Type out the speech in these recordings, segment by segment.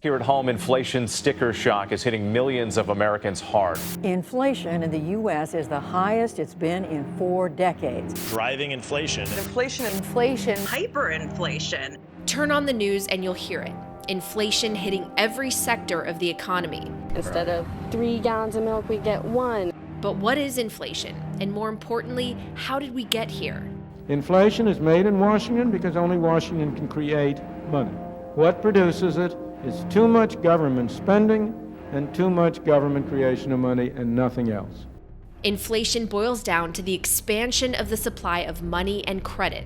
Here at home, inflation sticker shock is hitting millions of Americans hard. Inflation in the U.S. is the highest it's been in 4 decades. Driving inflation. Inflation. Hyperinflation. Turn on the news and you'll hear it. Inflation hitting every sector of the economy. Instead of 3 gallons of milk, we get 1. But what is inflation? And more importantly, how did we get here? Inflation is made in Washington because only Washington can create money. What produces it is too much government spending and too much government creation of money and nothing else. Inflation boils down to the expansion of the supply of money and credit.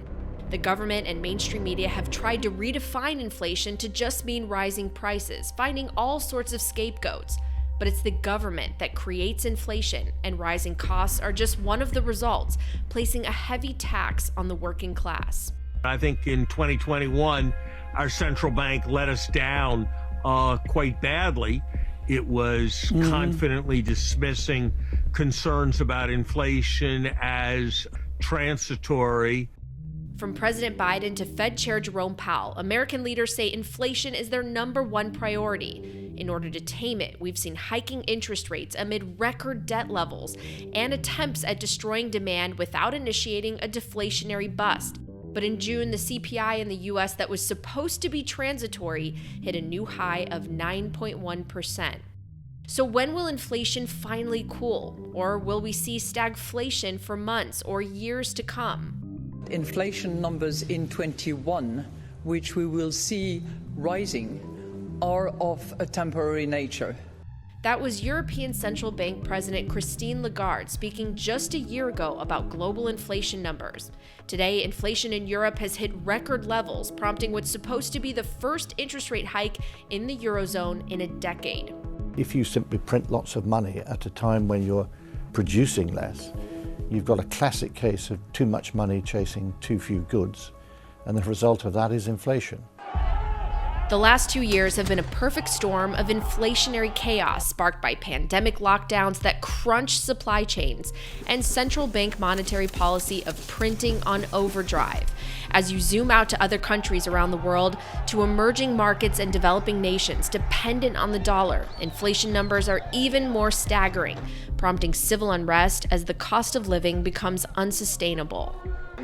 The government and mainstream media have tried to redefine inflation to just mean rising prices, finding all sorts of scapegoats. But it's the government that creates inflation, and rising costs are just one of the results, placing a heavy tax on the working class. I think in 2021, our central bank let us down quite badly. It was confidently dismissing concerns about inflation as transitory. From President Biden to Fed Chair Jerome Powell, American leaders say inflation is their #1 priority. In order to tame it, we've seen hiking interest rates amid record debt levels and attempts at destroying demand without initiating a deflationary bust. But in June, the CPI in the U.S. that was supposed to be transitory hit a new high of 9.1%. So when will inflation finally cool? Or will we see stagflation for months or years to come? Inflation numbers in 21, which we will see rising, are of a temporary nature. That was European Central Bank President Christine Lagarde speaking just a year ago about global inflation numbers. Today, inflation in Europe has hit record levels, prompting what's supposed to be the first interest rate hike in the Eurozone in a decade. If you simply print lots of money at a time when you're producing less, you've got a classic case of too much money chasing too few goods, and the result of that is inflation. The last 2 years have been a perfect storm of inflationary chaos sparked by pandemic lockdowns that crunched supply chains and central bank monetary policy of printing on overdrive. As you zoom out to other countries around the world, to emerging markets and developing nations dependent on the dollar, inflation numbers are even more staggering, prompting civil unrest as the cost of living becomes unsustainable.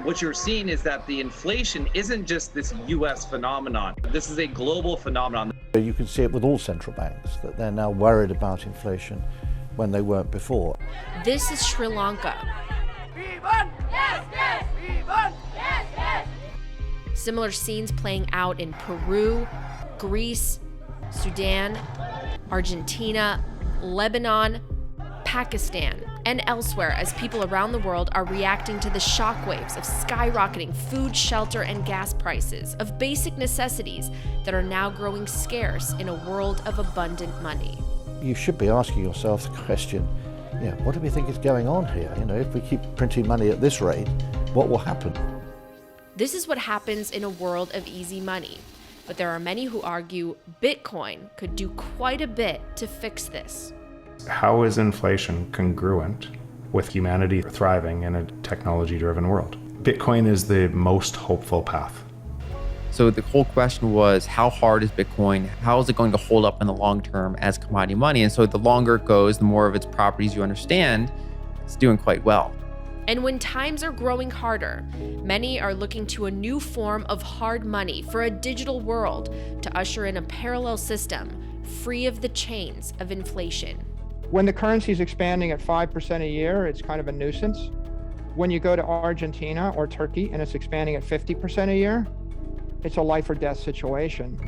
What you're seeing is that the inflation isn't just this U.S. phenomenon. This is a global phenomenon. You can see it with all central banks, that they're now worried about inflation when they weren't before. This is Sri Lanka. Similar scenes playing out in Peru, Greece, Sudan, Argentina, Lebanon, Pakistan, and elsewhere as people around the world are reacting to the shockwaves of skyrocketing food, shelter, and gas prices, of basic necessities that are now growing scarce in a world of abundant money. You should be asking yourself the question, what do we think is going on here? If we keep printing money at this rate, what will happen? This is what happens in a world of easy money. But there are many who argue Bitcoin could do quite a bit to fix this. How is inflation congruent with humanity thriving in a technology-driven world? Bitcoin is the most hopeful path. So the whole question was, how hard is Bitcoin? How is it going to hold up in the long term as commodity money? And so the longer it goes, the more of its properties you understand, it's doing quite well. And when times are growing harder, many are looking to a new form of hard money for a digital world to usher in a parallel system free of the chains of inflation. When the currency is expanding at 5% a year, it's kind of a nuisance. When you go to Argentina or Turkey and it's expanding at 50% a year, it's a life or death situation.